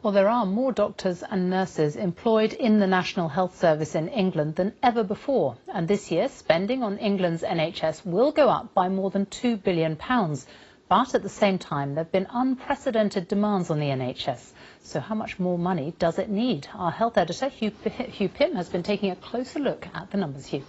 Well, there are more doctors and nurses employed in the National Health Service in England than ever before. And this year, spending on England's NHS will go up by more than £2 billion. But at the same time, there have been unprecedented demands on the NHS. So how much more money does it need? Our health editor, Hugh Pym, has been taking a closer look at the numbers. Hugh.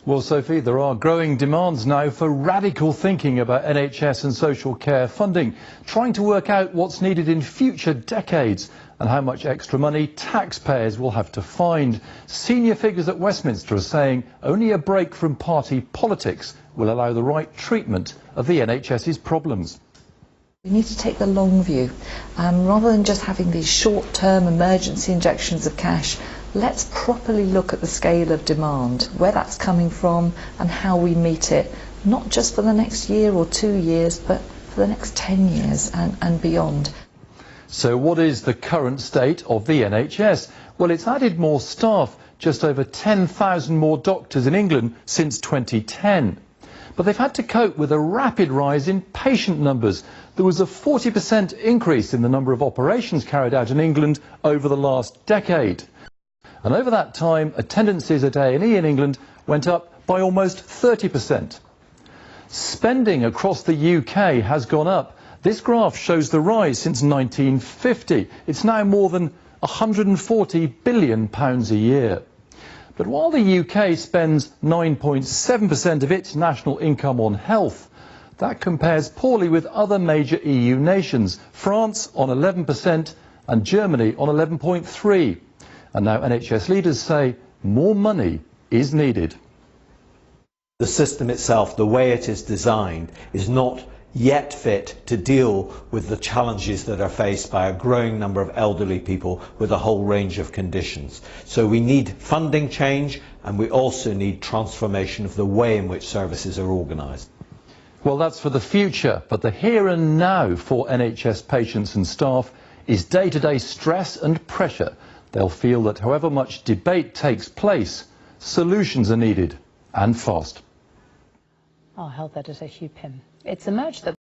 Well, Sophie, there are growing demands now for radical thinking about NHS and social care funding, trying to work out what's needed in future decades and how much extra money taxpayers will have to find. Senior figures at Westminster are saying only a break from party politics will allow the right treatment of the NHS's problems. We need to take the long view. Rather than just having these short-term emergency injections of cash, let's properly look at the scale of demand, where that's coming from and how we meet it, not just for the next year or 2 years, but for the next 10 years and beyond. So what is the current state of the NHS? Well, it's added more staff, just over 10,000 more doctors in England since 2010. But they've had to cope with a rapid rise in patient numbers. There was a 40% increase in the number of operations carried out in England over the last decade. And over that time, attendances at A&E in England went up by almost 30%. Spending across the UK has gone up. This graph shows the rise since 1950. It's now more than £140 billion a year. But while the UK spends 9.7% of its national income on health, that compares poorly with other major EU nations, France on 11% and Germany on 11.3%. And now NHS leaders say more money is needed. The system itself, the way it is designed, is not yet fit to deal with the challenges that are faced by a growing number of elderly people with a whole range of conditions. So we need funding change, and we also need transformation of the way in which services are organised. Well, that's for the future, but the here and now for NHS patients and staff is day-to-day stress and pressure. They'll feel that however much debate takes place, solutions are needed, and fast. Our health editor, Hugh Pym. It's emerged that